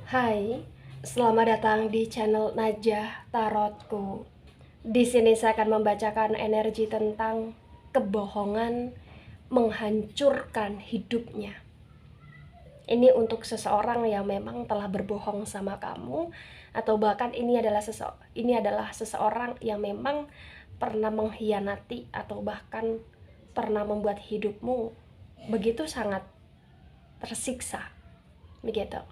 Hai, selamat datang di channel Najah Tarotku. Di sini saya akan membacakan energi tentang kebohongan menghancurkan hidupnya. Ini untuk seseorang yang memang telah berbohong sama kamu, atau bahkan ini adalah seseorang yang memang pernah mengkhianati atau bahkan pernah membuat hidupmu begitu sangat tersiksa. Begitu.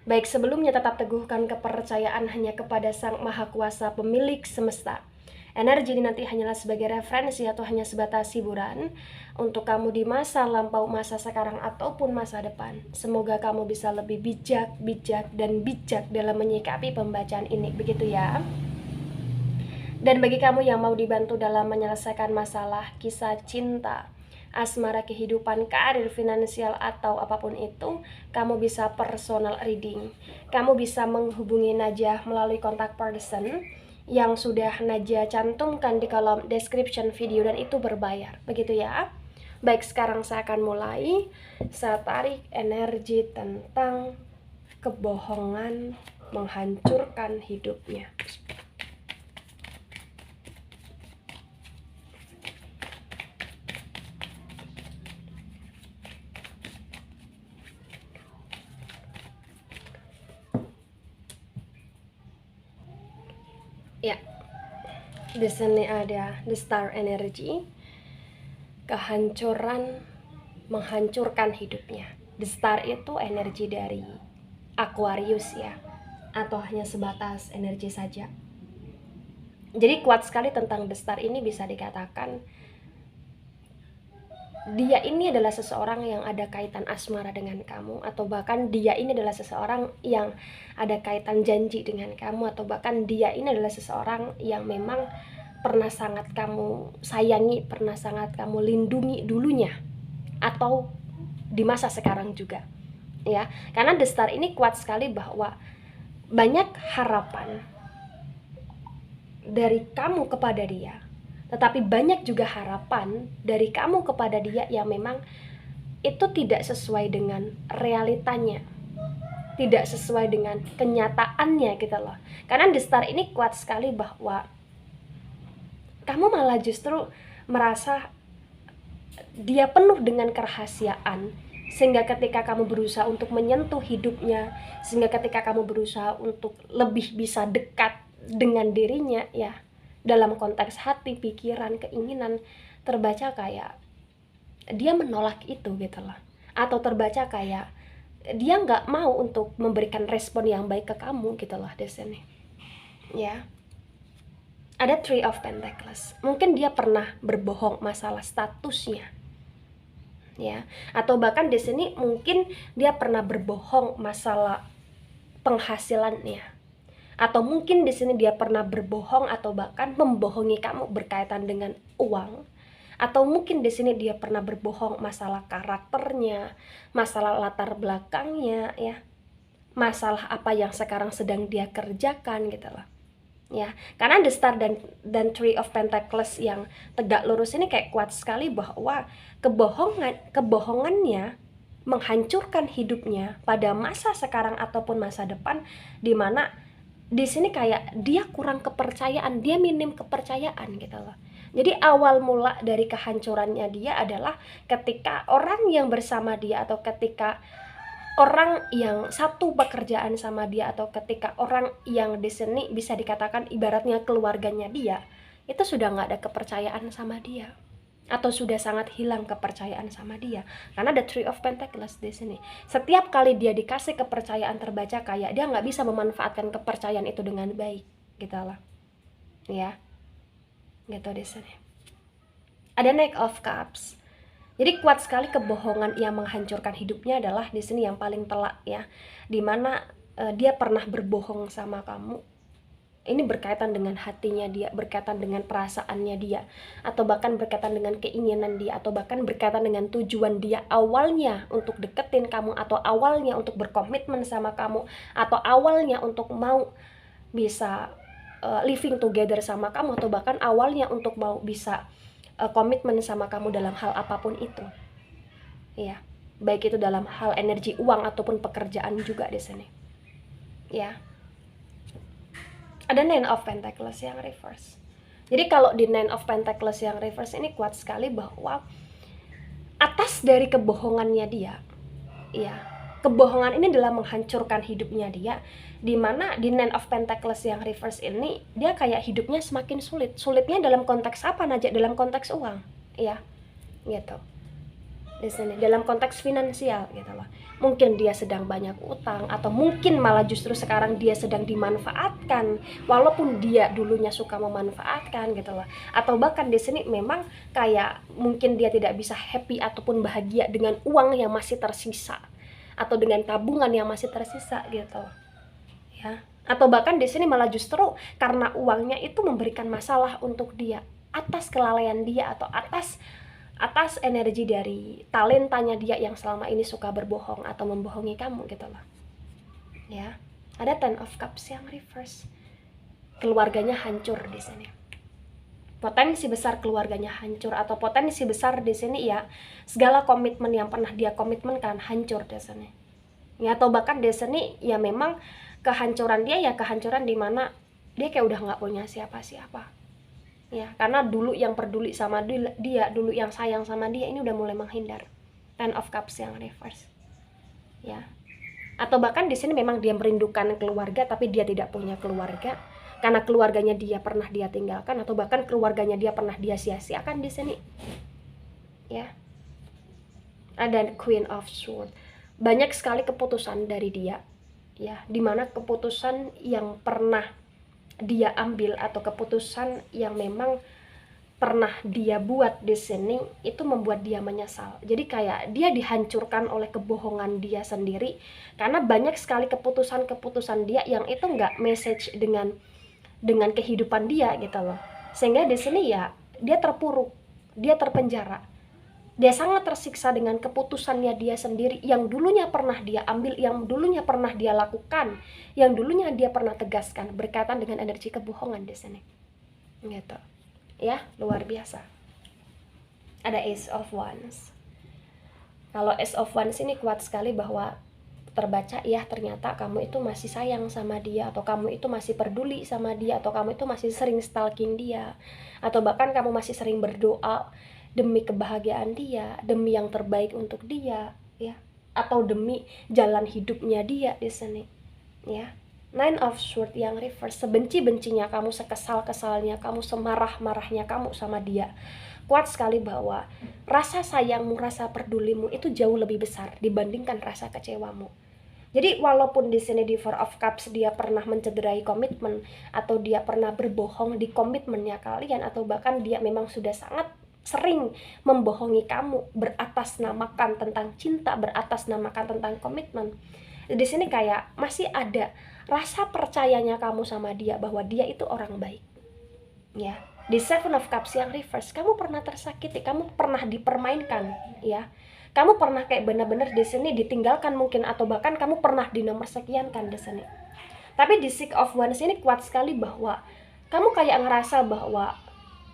Baik, sebelumnya tetap teguhkan kepercayaan hanya kepada Sang Maha Kuasa pemilik semesta. Energi ini nanti hanyalah sebagai referensi atau hanya sebatas hiburan untuk kamu di masa lampau, masa sekarang, ataupun masa depan. Semoga kamu bisa lebih bijak dalam menyikapi pembacaan ini, begitu ya. Dan bagi kamu yang mau dibantu dalam menyelesaikan masalah kisah cinta, asmara, kehidupan, karir, finansial, atau apapun itu, kamu bisa personal reading. Kamu bisa menghubungi Najah melalui kontak person yang sudah Najah cantumkan di kolom description video, dan itu berbayar, begitu ya. Baik, sekarang saya akan mulai. Saya tarik energi tentang kebohongan menghancurkan hidupnya. Ya, di sini ada the star energy, kehancuran menghancurkan hidupnya. The star itu energi dari Aquarius ya, atau hanya sebatas energi saja. Jadi kuat sekali tentang the star ini, bisa dikatakan dia ini adalah seseorang yang ada kaitan asmara dengan kamu, atau bahkan dia ini adalah seseorang yang ada kaitan janji dengan kamu, atau bahkan dia ini adalah seseorang yang memang pernah sangat kamu sayangi, pernah sangat kamu lindungi dulunya, atau di masa sekarang juga ya. Karena the star ini kuat sekali bahwa banyak harapan dari kamu kepada dia, tetapi banyak juga harapan dari kamu kepada dia yang memang itu tidak sesuai dengan realitanya, tidak sesuai dengan kenyataannya gitu loh. Karena the star ini kuat sekali bahwa kamu malah justru merasa dia penuh dengan kerahasiaan, sehingga ketika kamu berusaha untuk menyentuh hidupnya, sehingga ketika kamu berusaha untuk lebih bisa dekat dengan dirinya ya, dalam konteks hati, pikiran, keinginan, terbaca kayak dia menolak itu gitu loh. Atau terbaca kayak dia nggak mau untuk memberikan respon yang baik ke kamu gitu loh di sini ya. Ada Three of Pentacles, mungkin dia pernah berbohong masalah statusnya ya, atau bahkan di sini mungkin dia pernah berbohong masalah penghasilannya, atau mungkin di sini dia pernah berbohong atau bahkan membohongi kamu berkaitan dengan uang, atau mungkin di sini dia pernah berbohong masalah karakternya, masalah latar belakangnya ya, masalah apa yang sekarang sedang dia kerjakan gitu loh ya. Karena the star dan Three of Pentacles yang tegak lurus ini kayak kuat sekali bahwa kebohongannya menghancurkan hidupnya pada masa sekarang ataupun masa depan, dimana di sini kayak dia kurang kepercayaan, dia minim kepercayaan gitu loh. Jadi awal mula dari kehancurannya dia adalah ketika orang yang bersama dia, atau ketika orang yang satu pekerjaan sama dia, atau ketika orang yang di sini bisa dikatakan ibaratnya keluarganya dia, itu sudah nggak ada kepercayaan sama dia, atau sudah sangat hilang kepercayaan sama dia. Karena ada Three of Pentacles di sini. Setiap kali dia dikasih kepercayaan, terbaca kayak dia nggak bisa memanfaatkan kepercayaan itu dengan baik, gitu lah, ya, gitu di sini. Ada Knight of Cups. Jadi kuat sekali kebohongan yang menghancurkan hidupnya adalah di sini yang paling telak ya, dimana dia pernah berbohong sama kamu. Ini berkaitan dengan hatinya dia, berkaitan dengan perasaannya dia, atau bahkan berkaitan dengan keinginan dia, atau bahkan berkaitan dengan tujuan dia awalnya untuk deketin kamu, atau awalnya untuk berkomitmen sama kamu, atau awalnya untuk mau bisa living together sama kamu, atau bahkan awalnya untuk mau bisa komitmen sama kamu dalam hal apapun itu ya, baik itu dalam hal energi uang ataupun pekerjaan juga di sini ya. Ada Nine of Pentacles yang reverse. Jadi kalau di Nine of Pentacles yang reverse ini kuat sekali bahwa atas dari kebohongannya dia, ya, kebohongan ini adalah menghancurkan hidupnya dia, dimana di Nine of Pentacles yang reverse ini dia kayak hidupnya semakin sulit. Sulitnya dalam konteks apa, Najak? Dalam konteks uang, ya, gitu. Di sini dalam konteks finansial gitu loh. Mungkin dia sedang banyak utang, atau mungkin malah justru sekarang dia sedang dimanfaatkan walaupun dia dulunya suka memanfaatkan gitu loh. Atau bahkan di sini memang kayak mungkin dia tidak bisa happy ataupun bahagia dengan uang yang masih tersisa atau dengan tabungan yang masih tersisa gitu. Ya. Atau bahkan di sini malah justru karena uangnya itu memberikan masalah untuk dia atas kelalaian dia atau atas energi dari talentanya dia yang selama ini suka berbohong atau membohongi kamu gitu loh. Ya. Ada Ten of Cups yang reverse. Keluarganya hancur di sini. Potensi besar keluarganya hancur, atau potensi besar di sini ya segala komitmen yang pernah dia komitmenkan hancur di sini. Ya, atau bahkan di sini ya memang kehancuran dia ya kehancuran di mana dia kayak udah nggak punya siapa-siapa. Ya, karena dulu yang peduli sama dia, dulu yang sayang sama dia ini udah mulai menghindar. Ten of Cups yang reverse. Ya. Atau bahkan di sini memang dia merindukan keluarga tapi dia tidak punya keluarga karena keluarganya dia pernah dia tinggalkan, atau bahkan keluarganya dia pernah dia sia-siakan di sini. Ya. Ada Queen of Swords. Banyak sekali keputusan dari dia. Ya, dimana keputusan yang pernah dia ambil atau keputusan yang memang pernah dia buat di sini itu membuat dia menyesal. Jadi kayak dia dihancurkan oleh kebohongan dia sendiri karena banyak sekali keputusan-keputusan dia yang itu nggak message dengan kehidupan dia gitu loh. Sehingga di sini ya dia terpuruk, dia terpenjara. Dia sangat tersiksa dengan keputusannya dia sendiri yang dulunya pernah dia ambil, yang dulunya pernah dia lakukan, yang dulunya dia pernah tegaskan berkaitan dengan energi kebohongan di sini. Gitu. Ya, luar biasa. Ada Ace of Wands. Kalau Ace of Wands ini kuat sekali bahwa terbaca ya ternyata kamu itu masih sayang sama dia, atau kamu itu masih peduli sama dia, atau kamu itu masih sering stalking dia, atau bahkan kamu masih sering berdoa demi kebahagiaan dia, demi yang terbaik untuk dia, ya, atau demi jalan hidupnya dia di sini, ya. Nine of Swords yang reverse. Sebenci-bencinya kamu, sekesal-kesalnya kamu, semarah-marahnya kamu sama dia, kuat sekali bahwa rasa sayangmu, rasa pedulimu itu jauh lebih besar dibandingkan rasa kecewamu. Jadi walaupun di sini di Four of Cups dia pernah mencederai komitmen, atau dia pernah berbohong di komitmennya kalian, atau bahkan dia memang sudah sangat sering membohongi kamu, beratasnamakan tentang cinta, beratasnamakan tentang komitmen. Di sini kayak masih ada rasa percayanya kamu sama dia bahwa dia itu orang baik. Ya, di Seven of Cups yang reverse, kamu pernah tersakiti, kamu pernah dipermainkan, ya. Kamu pernah kayak benar-benar di sini ditinggalkan mungkin, atau bahkan kamu pernah dinomorsekiankan di sini. Tapi di Six of Wands ini kuat sekali bahwa kamu kayak ngerasa bahwa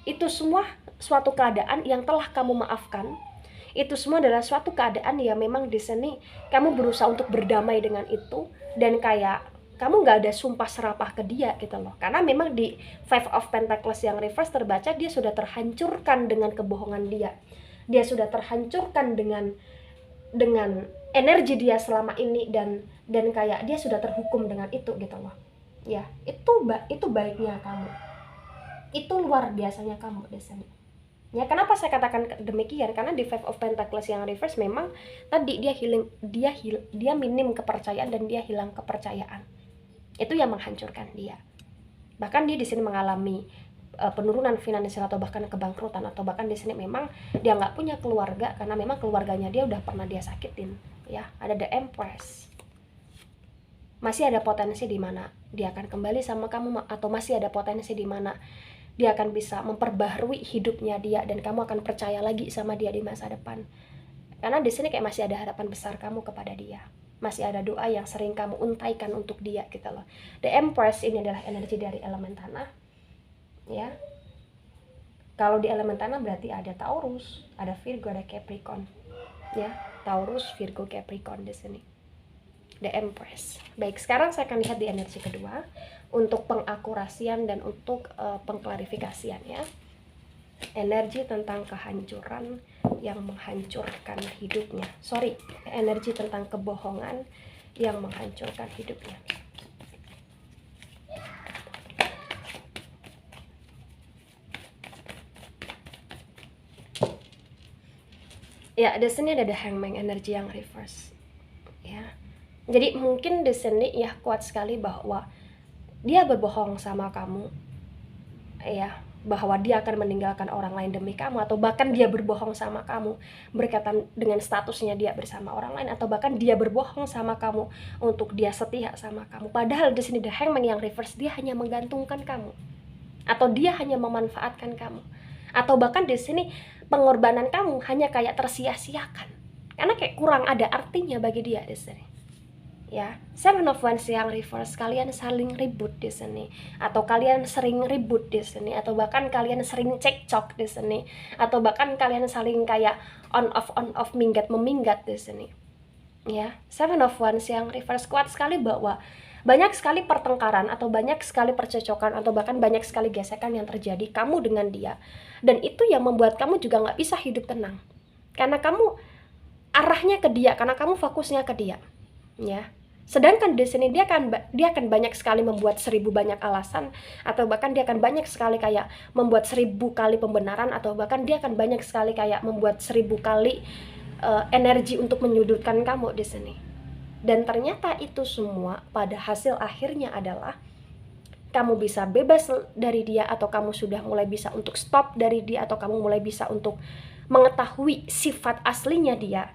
itu semua suatu keadaan yang telah kamu maafkan. Itu semua adalah suatu keadaan yang memang di sini kamu berusaha untuk berdamai dengan itu, dan kayak kamu nggak ada sumpah serapah ke dia gitu loh. Karena memang di Five of Pentacles yang reverse terbaca dia sudah terhancurkan dengan kebohongan dia. Dia sudah terhancurkan dengan energi dia selama ini, dan kayak dia sudah terhukum dengan itu gitu loh. Ya, itu baiknya kamu. Itu luar biasanya kamu di sini. Ya, kenapa saya katakan demikian? Karena di Five of Pentacles yang reverse memang tadi dia minim kepercayaan dan dia hilang kepercayaan. Itu yang menghancurkan dia. Bahkan dia di sini mengalami penurunan finansial atau bahkan kebangkrutan, atau bahkan di sini memang dia nggak punya keluarga karena memang keluarganya dia udah pernah dia sakitin. Ya, ada The Empress. Masih ada potensi di mana dia akan kembali sama kamu, atau masih ada potensi di mana dia akan bisa memperbaharui hidupnya dia dan kamu akan percaya lagi sama dia di masa depan. Karena di sini kayak masih ada harapan besar kamu kepada dia. Masih ada doa yang sering kamu untaikan untuk dia gitu loh. The Empress ini adalah energi dari elemen tanah. Ya. Kalau di elemen tanah berarti ada Taurus, ada Virgo, ada Capricorn. Ya, Taurus, Virgo, Capricorn di sini. The Empress. Baik, sekarang saya akan lihat di energi kedua untuk pengakurasian dan untuk pengklarifikasian ya. Energi tentang kehancuran yang menghancurkan hidupnya. Energi tentang kebohongan yang menghancurkan hidupnya. Ya, di sini ada The Hangman, energi yang reverse. Ya. Jadi mungkin di sini ya kuat sekali bahwa dia berbohong sama kamu. Ya, bahwa dia akan meninggalkan orang lain demi kamu, atau bahkan dia berbohong sama kamu berkaitan dengan statusnya dia bersama orang lain, atau bahkan dia berbohong sama kamu untuk dia setia sama kamu. Padahal di sini The Hangman yang reverse, dia hanya menggantungkan kamu, atau dia hanya memanfaatkan kamu, atau bahkan di sini pengorbanan kamu hanya kayak tersia-siakan karena kayak kurang ada artinya bagi dia di sini. Ya, Seven of Wands yang reverse, kalian saling ribut di sini, atau kalian sering ribut di sini, atau bahkan kalian sering cekcok di sini, atau bahkan kalian saling kayak on off minggat di sini. Ya, Seven of Wands yang reverse kuat sekali bahwa banyak sekali pertengkaran, atau banyak sekali percecokan, atau bahkan banyak sekali gesekan yang terjadi kamu dengan dia, dan itu yang membuat kamu juga nggak bisa hidup tenang karena kamu arahnya ke dia, karena kamu fokusnya ke dia. Ya, sedangkan di sini dia akan banyak sekali membuat 1000 banyak alasan, atau bahkan dia akan banyak sekali kayak membuat 1000 kali pembenaran, atau bahkan dia akan banyak sekali kayak membuat 1000 kali energi untuk menyudutkan kamu di sini. Dan ternyata itu semua pada hasil akhirnya adalah kamu bisa bebas dari dia, atau kamu sudah mulai bisa untuk stop dari dia, atau kamu mulai bisa untuk mengetahui sifat aslinya dia,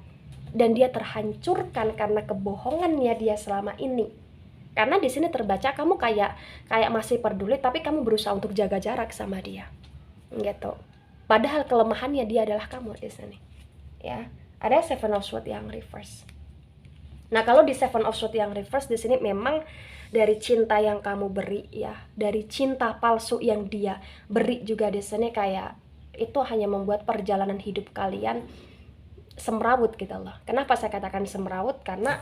dan dia terhancurkan karena kebohongannya dia selama ini. Karena di sini terbaca kamu kayak masih peduli, tapi kamu berusaha untuk jaga jarak sama dia, gitu. Padahal kelemahannya dia adalah kamu di sini. Ya, ada Seven of Swords yang reverse. Nah, kalau di Seven of Swords yang reverse di sini memang dari cinta yang kamu beri ya, dari cinta palsu yang dia beri juga di sini, kayak itu hanya membuat perjalanan hidup kalian semrawut gitu loh. Kenapa saya katakan semrawut? Karena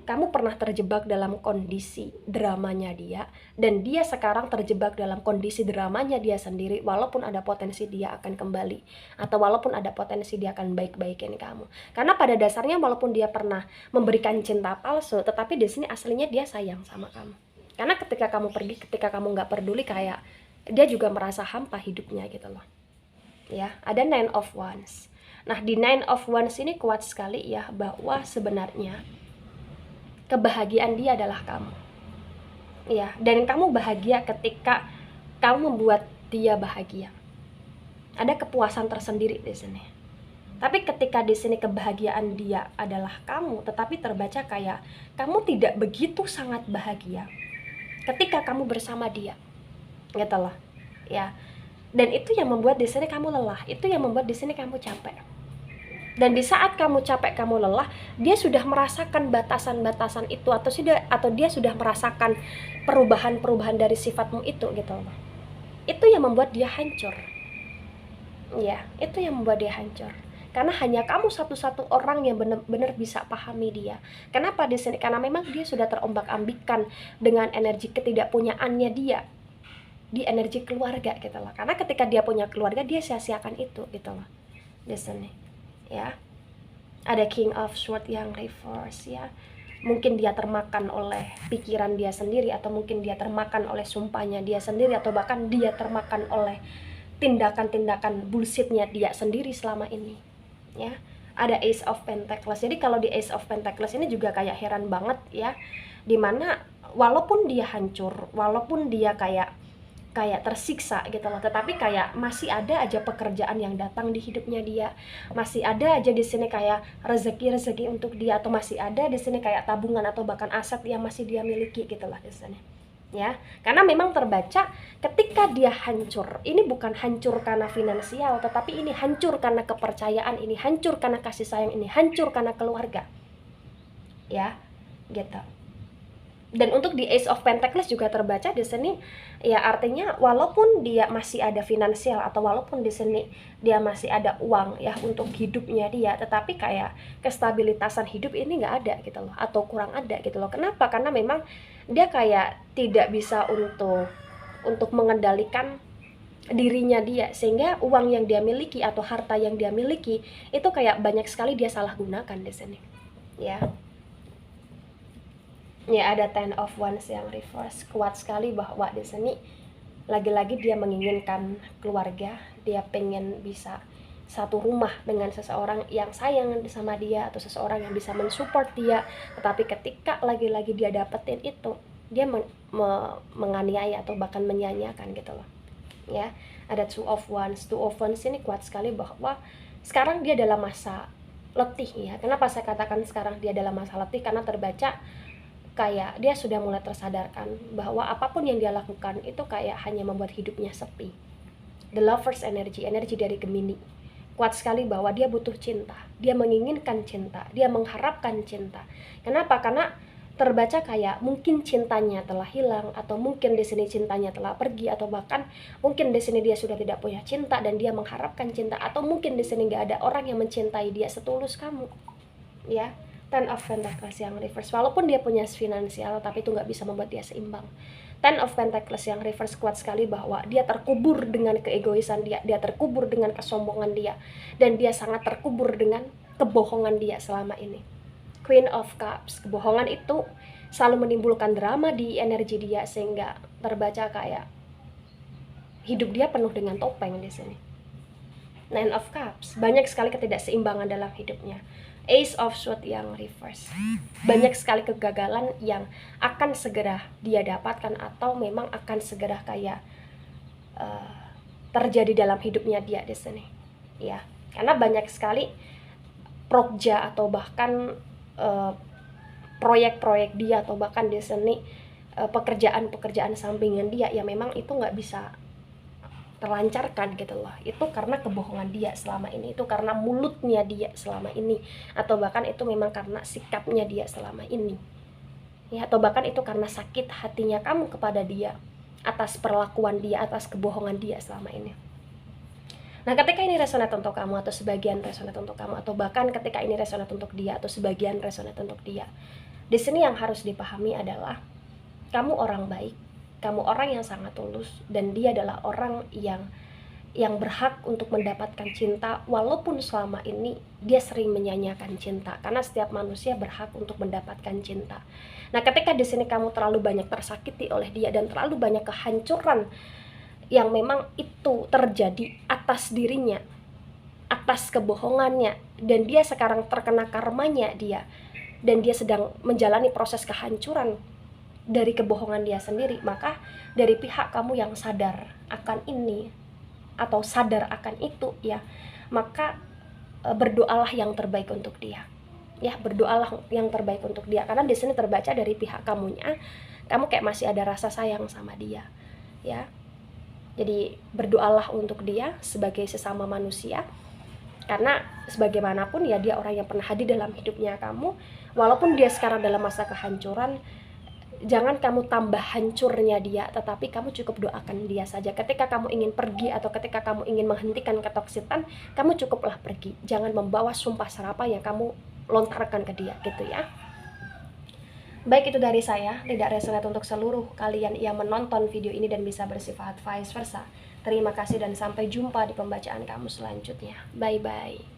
kamu pernah terjebak dalam kondisi dramanya dia, dan dia sekarang terjebak dalam kondisi dramanya dia sendiri, walaupun ada potensi dia akan kembali, atau walaupun ada potensi dia akan baik-baikin kamu. Karena pada dasarnya walaupun dia pernah memberikan cinta palsu, tetapi di sini aslinya dia sayang sama kamu. Karena ketika kamu pergi, ketika kamu nggak peduli, kayak dia juga merasa hampa hidupnya gitu loh. Ya, ada Nine of Wands. Nah, di Nine of Wands ini kuat sekali ya, bahwa sebenarnya kebahagiaan dia adalah kamu. Ya, dan kamu bahagia ketika kamu membuat dia bahagia. Ada kepuasan tersendiri di sini. Tapi ketika di sini kebahagiaan dia adalah kamu, tetapi terbaca kayak kamu tidak begitu sangat bahagia ketika kamu bersama dia. Gitu loh. Ya. Dan itu yang membuat di sini kamu lelah, itu yang membuat di sini kamu capek. Dan di saat kamu capek, kamu lelah, dia sudah merasakan batasan-batasan itu, atau dia sudah merasakan perubahan-perubahan dari sifatmu itu gitu loh. Itu yang membuat dia hancur. Ya, itu yang membuat dia hancur. Karena hanya kamu satu-satu orang yang benar-benar bisa pahami dia. Kenapa di sini? Karena memang dia sudah terombak-ambikkan dengan energi ketidakpunyaannya dia di energi keluarga gitu loh. Karena ketika dia punya keluarga, dia sia-siakan itu gitu loh. Di sini. Ya, ada King of Swords yang reverse ya. Mungkin dia termakan oleh pikiran dia sendiri, atau mungkin dia termakan oleh sumpahnya dia sendiri, atau bahkan dia termakan oleh tindakan-tindakan bullshitnya dia sendiri selama ini. Ya, ada Ace of Pentacles. Jadi kalau di Ace of Pentacles ini juga kayak heran banget ya, dimana walaupun dia hancur, walaupun dia kayak tersiksa gitu loh, tetapi kayak masih ada aja pekerjaan yang datang di hidupnya dia, masih ada aja di sini kayak rezeki untuk dia, atau masih ada di sini kayak tabungan atau bahkan aset yang masih dia miliki gitu lah di sini. Ya, karena memang terbaca ketika dia hancur, ini bukan hancur karena finansial, tetapi ini hancur karena kepercayaan, ini hancur karena kasih sayang, ini hancur karena keluarga. Ya, gitu. Dan untuk di Ace of Pentacles juga terbaca di sini, ya artinya walaupun dia masih ada finansial atau walaupun di sini dia masih ada uang ya untuk hidupnya dia, tetapi kayak kestabilitasan hidup ini nggak ada gitu loh, atau kurang ada gitu loh. Kenapa? Karena memang dia kayak tidak bisa untuk mengendalikan dirinya dia, sehingga uang yang dia miliki atau harta yang dia miliki itu kayak banyak sekali dia salah gunakan di sini ya. Ya, ada Ten of Wands yang reverse, kuat sekali bahwa di sini lagi-lagi dia menginginkan keluarga, dia pengen bisa satu rumah dengan seseorang yang sayang sama dia atau seseorang yang bisa mensupport dia. Tetapi ketika lagi-lagi dia dapetin itu, dia menganiaya atau bahkan menyanyiakan gitu loh ya. Ada Two of Wands. Two of Wands ini kuat sekali bahwa sekarang dia dalam masa letih ya. Kenapa saya katakan sekarang dia dalam masa letih? Karena terbaca kayak dia sudah mulai tersadarkan bahwa apapun yang dia lakukan itu kayak hanya membuat hidupnya sepi. The Lovers energy dari Gemini, kuat sekali bahwa dia butuh cinta, dia menginginkan cinta, dia mengharapkan cinta. Kenapa? Karena terbaca kayak mungkin cintanya telah hilang, atau mungkin di sini cintanya telah pergi, atau bahkan mungkin di sini dia sudah tidak punya cinta dan dia mengharapkan cinta, atau mungkin di sini nggak ada orang yang mencintai dia setulus kamu ya. Ten of Pentacles yang reverse, walaupun dia punya finansial tapi itu nggak bisa membuat dia seimbang. Ten of Pentacles yang reverse kuat sekali bahwa dia terkubur dengan keegoisan dia terkubur dengan kesombongan dia, dan dia sangat terkubur dengan kebohongan dia selama ini. Queen of Cups, kebohongan itu selalu menimbulkan drama di energi dia, sehingga terbaca kayak hidup dia penuh dengan topeng di sini. Nine of Cups, banyak sekali ketidakseimbangan dalam hidupnya. Ace of Swords yang reverse, banyak sekali kegagalan yang akan segera dia dapatkan atau memang akan segera kayak terjadi dalam hidupnya dia di sini ya. Karena banyak sekali prokja atau bahkan proyek-proyek dia, atau bahkan di sini pekerjaan-pekerjaan sampingan dia ya memang itu nggak bisa terlancarkan gitu loh. Itu karena kebohongan dia selama ini, itu karena mulutnya dia selama ini, atau bahkan itu memang karena sikapnya dia selama ini ya, atau bahkan itu karena sakit hatinya kamu kepada dia atas perlakuan dia, atas kebohongan dia selama ini. Nah, ketika ini resonate untuk kamu atau sebagian resonate untuk kamu, atau bahkan ketika ini resonate untuk dia atau sebagian resonate untuk dia, di sini yang harus dipahami adalah kamu orang baik, kamu orang yang sangat tulus, dan dia adalah orang yang berhak untuk mendapatkan cinta, walaupun selama ini dia sering menyanyiakan cinta, karena setiap manusia berhak untuk mendapatkan cinta. Nah, ketika di sini kamu terlalu banyak tersakiti oleh dia dan terlalu banyak kehancuran yang memang itu terjadi atas dirinya, atas kebohongannya, dan dia sekarang terkena karmanya dia, dan dia sedang menjalani proses kehancuran dari kebohongan dia sendiri, maka dari pihak kamu yang sadar akan ini atau sadar akan itu ya, maka berdoalah yang terbaik untuk dia ya, berdoalah yang terbaik untuk dia. Karena di sini terbaca dari pihak kamunya, kamu kayak masih ada rasa sayang sama dia ya. Jadi berdoalah untuk dia sebagai sesama manusia, karena sebagaimanapun ya dia orang yang pernah hadir dalam hidupnya kamu. Walaupun dia sekarang dalam masa kehancuran, jangan kamu tambah hancurnya dia, tetapi kamu cukup doakan dia saja. Ketika kamu ingin pergi atau ketika kamu ingin menghentikan ketoksitan, kamu cukuplah pergi. Jangan membawa sumpah serapah yang kamu lontarkan ke dia gitu ya. Baik, itu dari saya, tidak resonate untuk seluruh kalian yang menonton video ini dan bisa bersifat vice versa. Terima kasih dan sampai jumpa di pembacaan kamu selanjutnya. Bye bye.